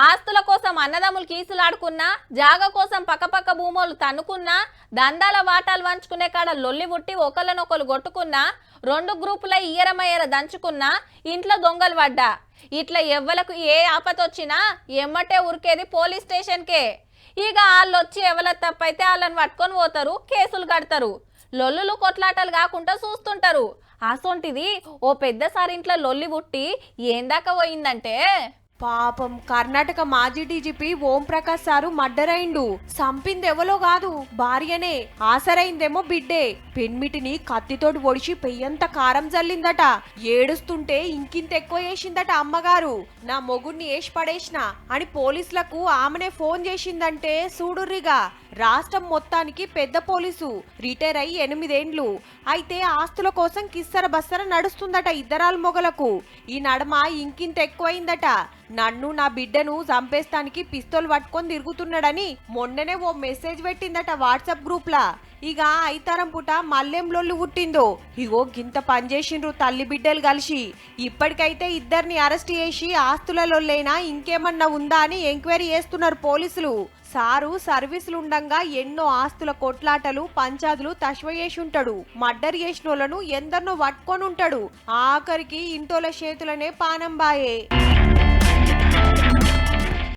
ఆస్తుల కోసం అన్నదమ్ములు కీసులాడుకున్నా, జాగ కోసం పక్కపక్క భూములు తన్నుకున్నా, దందాల వాటాలు వంచుకునే కాడ లొల్లి పుట్టి ఒకళ్ళనొకరు కొట్టుకున్నా, రెండు గ్రూపుల ఇయ్యరమయ్యర దంచుకున్నా, ఇంట్లో దొంగలు పడ్డా. ఇట్లా ఎవ్వలకు ఏ ఆపతొచ్చినా ఎమ్మటే ఉరికేది పోలీస్ స్టేషన్కే. ఇక వాళ్ళు వచ్చి ఎవల తప్పైతే వాళ్ళని పట్టుకొని పోతారు, కేసులు కడతారు. లొల్లులు కొట్లాటలు కాకుండా చూస్తుంటారు. అసొంటిది ఓ పెద్దసారి ఇంట్లో లొల్లి పుట్టి ఏందాకా పోయిందంటే, పాపం కర్ణాటక మాజీ DGP Om Prakash sir murder అయిండు. సంపింది ఎవలో కాదు, భార్యనే. ఆసరైందేమో బిడ్డే. పెన్మిటిని కత్తితోటి ఒడిచి పెయ్యంత కారం జల్లిందట. ఏడుస్తుంటే ఇంకింత ఎక్కువ వేసిందట అమ్మగారు. నా మొగుడిని వేసి పడేసిన అని పోలీసులకు ఆమెనే ఫోన్ చేసిందంటే చూడుర్రిగా. రాష్ట్రం మొత్తానికి పెద్ద పోలీసు, రిటైర్ అయ్యి 8 ఏండ్లు. అయితే ఆస్తుల కోసం కిස්සర బස්සర నడుస్తుందట ఇద్దరాల మొగలకు. ఈ నడమ ఇంకింత ఎక్కువైందట. నన్ను నా బిడ్డను చంపేస్తానికి పిస్తోల్ పట్టుకొని తిరుగుతున్నాడని మొన్ననే ఓ మెసేజ్ పెట్టిందట వాట్సాప్ గ్రూప్ లా. ఇక ఐతారం పుట మళ్ళేం లొల్లు పుట్టిందో. ఇగో గింత పనిచేసిండ్రు తల్లి బిడ్డలు కలిసి. ఇప్పటికైతే ఇద్దరిని అరెస్ట్ చేసి ఆస్తుల లొల్లైనా ఇంకేమన్నా ఉందా అని ఎంక్వైరీ చేస్తున్నారు పోలీసులు. సారు సర్వీసులు ఉండంగా ఎన్నో ఆస్తుల కొట్లాటలు పంచాదులు తశ్వ చేసి ఉంటాడు. మర్డర్ చేసిన వాళ్ళను ఎందరినో పట్టుకొని ఉంటాడు. ఆఖరికి ఇంటోల చేతులనే పానం బాయే.